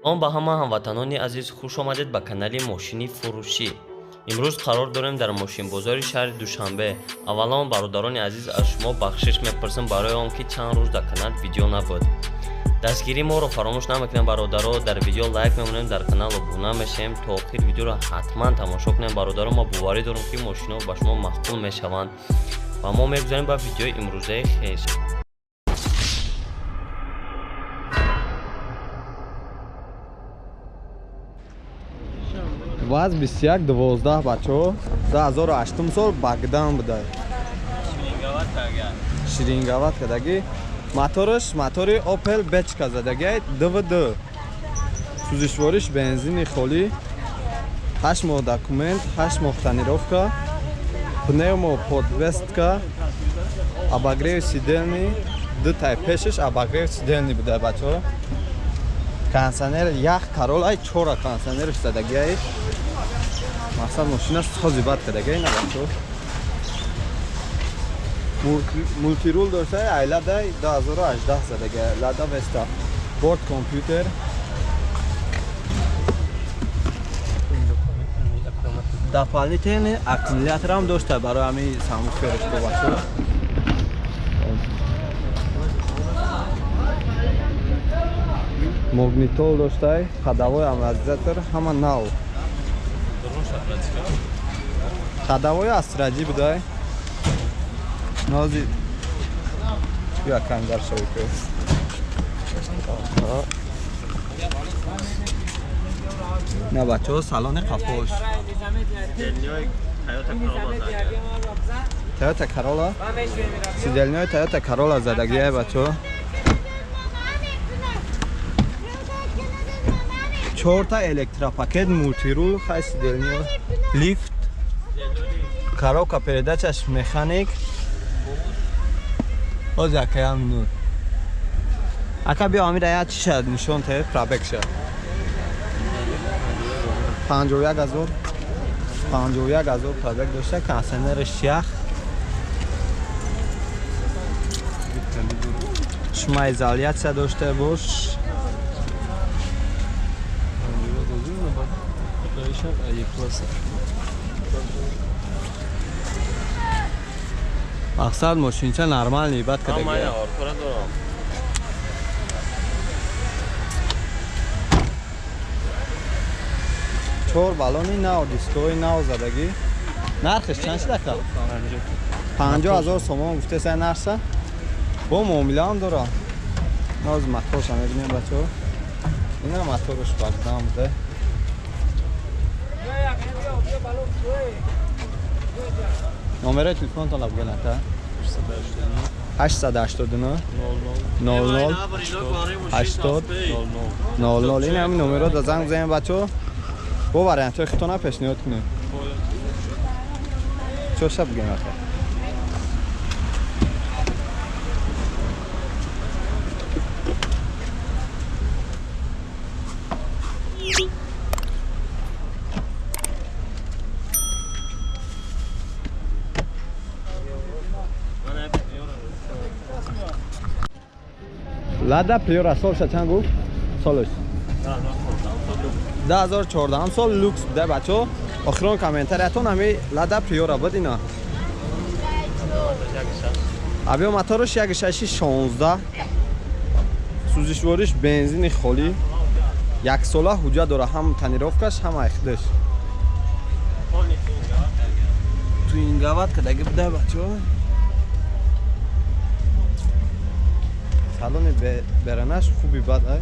он ба ҳама ҳамватанони азиз хуш омадед ба канали мошини фурӯшӣ. имрӯз қарор дорем дар мошинбозори шаҳри Душанбе. аввалон бародарони азиз аз шумо бахшиш мепурсем барои он ки чанд рӯз дар канал видео набуд. дастгирии моро фаромӯш намекунем бародаро, дар видео лайк мемонем, дар канал обуна мешавем то охир видеоро ҳатман тамошо кунем. бародаро, мо боварӣ дорем ки мошинҳо ба шумо мақбул мешаванд ва мо мегузарем ба видеои имрӯзаи хеш. ВАЗ 2112 бачо 2008 сол Багдан буда. Ширингават кадаги. Моториш мотори Opel Bechka задаги DVD. Сузишвориш бензини холӣ. 8 моҳ документ, 8 моҳ тонировка. Пневмо подвестка. Обогрев сидельни, ду тай пешиш обогрев сидельни буда бачо. Кондиционер ях Corolla 4 кондиционериш задаги. Мақсад машина созӣ бад кадаги на бачо. Мультирул дошта айладай 2018 задаги. Lada Vesta. Борт компютер. Дополнительный аккумулятор ҳам дошта барои ҳамин самосфераш бачо. Магнитол доштай, ходовой амортизатор ҳама нав. Ходовой астраҷи будай. Нози я кангар шавико. На бачо салони қафош. Toyota Corolla. Сидельной Toyota Corolla задагия бачо. 4 та электропакет мультирул, хай сидельной, лифт. Коробка передачаш механик. Оз якаям нур. Ака бия амира я чи шад нишон те пробег шад. 51,000 пробег дошта, кондиционериш ях. Шумоизоляция дошта бош. мақсад мошинча нормальный бад кадаги. чор балони нав, дискои нав задаги. нархиш чанд шуда ка? 50,000 сомон гуфте сай нарса. бо муомила ҳам дора. ноз моторша мебинем бачо. ина моторш Багдан буда. номерои телефонтон бигӯед. 889 00 80 00. ин ҳамин номеро да занг бизанем бачо. боварен то хитона пешниҳод кунем. чорша бигӯем ака. Lada Priora солша чанд гуфт? солш 2014 сол люкс буда бачо. охирон комментариятон ҳами Lada Priora бадина. авио моториш 1.616. сузишвориш бензини холӣ. 1 сола ҳуҷҷат дора, ҳам тонировкаш, ҳам айхдаш. туингават кадаги буда бачо. салони беранаш хуби бад ай.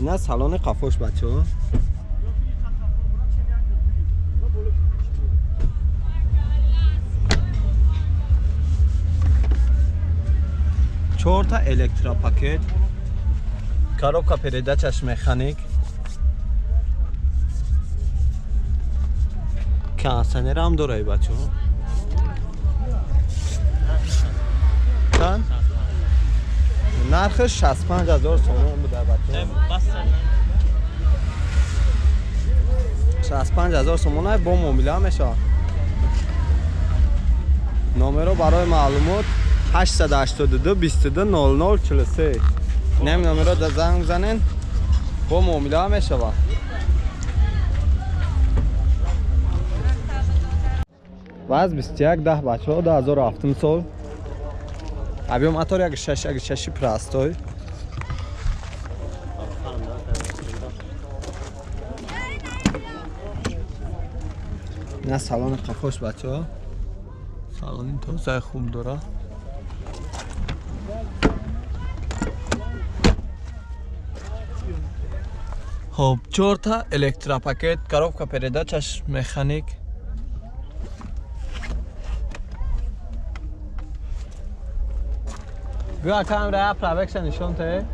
ина салони қафош бачо. чорта электропакет. коробка передачаш механик. кондиционер ҳам дорай бачо. чанд? нархиш 65,000 сомон буда бачо. 65,000 сомон бо муомила мешавад. номеро барои маълумот 882 22 00 43. Нем номеро да занг занен бо муомила мешавад. ваз 21 10 бачаҳо 2007 сол авиоматор 16 прастой. ина салони қафош бачаҳо, салони тозаи хуб дора. хоб 4 та электропакет, коробка передачаш механик. بیا کامرا پراوکس نشون ته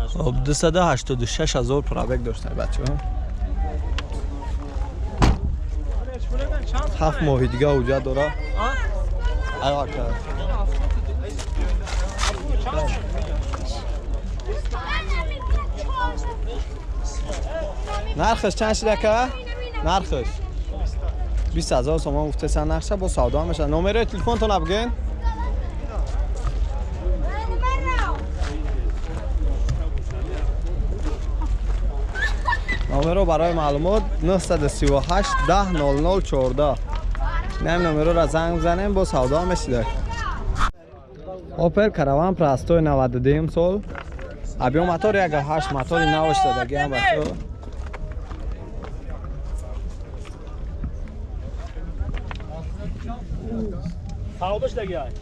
خب 286,000 پراوک داشته بچه‌ها. 7 ماه دیگه اوجا داره. ایوا کرد. نرخش چند شده که؟ نرخش 20,000 تومان گفته سن نقشه با سودا میشه. نمره تلفنتون رو بگین. نمره برای معلومات 938 10 00 14. نیم نمره را زنگ بزنیم با سودا میشه. اوپل کاروان پراستوی 92 سال. ابیو موتور 1.8 موتوری نوش دادگی هم بچه. Sağdaş da gel.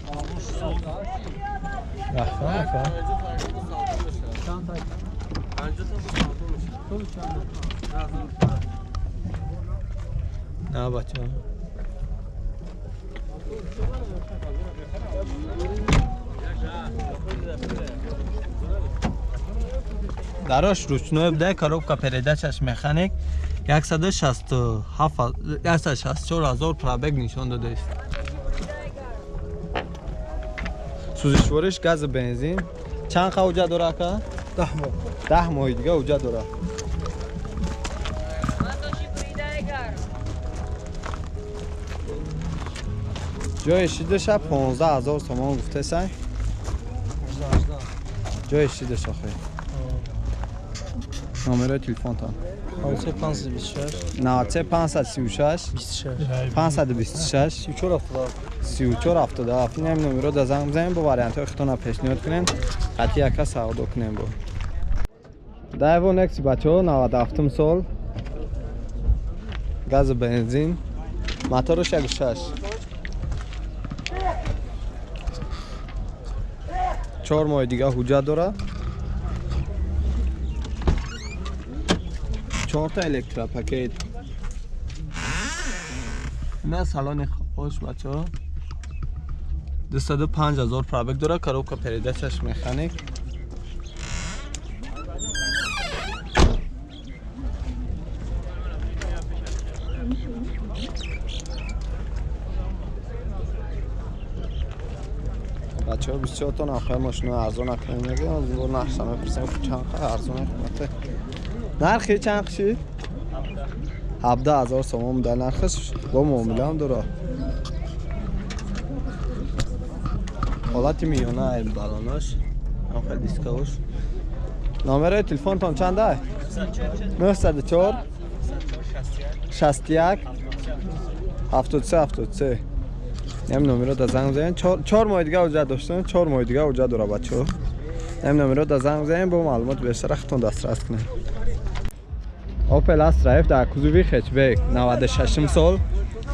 Ne bakacağım? Daraş ручной бде коробка передачаш механик 164,000 пробег нишон додааст. سوزشوارش گاز بنزین چند خواه اوجا داره که؟ 10 ماه دیگه اوجا داره. جای شیدش 15,000 تومان گفته سای. جای شیدش آخه. نمره تلفن تا 93 536 526 34 77. این نمره را زنگ بزنیم با واریانت های خودتون پیشنهاد کنین قطعی یک سودا کنیم. با دایو نکس بچه‌ها 97 سال گاز بنزین موتورش 1.6 4 ماه دیگه حجت داره. 4 تا الکتروپاکت. نه سالن خوش بچه‌ها 205,000 پرابک داره. коробка передачаш механик. بچه‌ها 24 تا نخواهی ماشین ارزان نکنیم میگه از این نرخ سمه پرسیم چند خواهی ارزان قیمته. نرخی چند خشی؟ 17,000 تومان در نرخش با معامله هم داره. حالتی میونه ای بالانش هم خیلی دیسکاوش. نمره تلفن تان چنده؟ 904 61 73 73. نیم نمره دا زنگ بزنین. 4 ماه دیگه اوجا داشتن. 4 ماه دیگه اوجا داره بچه‌ها. نیم نمره دا زنگ بزنین با معلومات بیشتر خودتون دسترس کنین. اوپل استرایف در کوزوی خچبک 96 سال.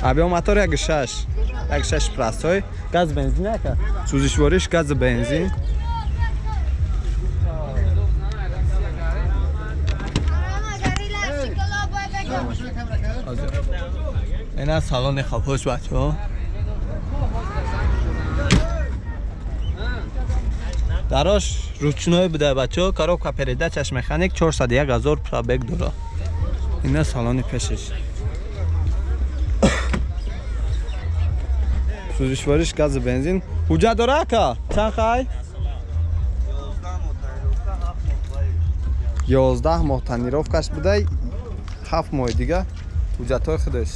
ابیو موتور 1.6 پراستای گاز بنزین که سوزشوارش گاز بنزین. اینا سالن خوش بچه‌ها. دراش ручной بوده بچه‌ها. коробка передачаш механик 401,000 пробег داره. اینا سالن پیشش. سوزشوارش گاز بنزین حجت داره که چند خواهی؟ 11 моҳ танировкаш будай 7 моҳи дига ҳуҷҷатҳои худаш.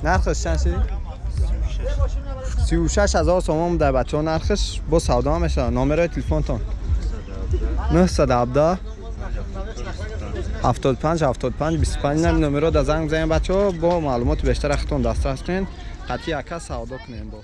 нархш чанд шид? 36000 сомон буда бачаҳо нархш. бо савдо мешавад. номерои телефонтон 917 75 75 25 номеро да занг бизанед бачаҳо. бо маълумоти бештар худтон дастрас кунед. ҳатӣ яка савдо кунем бо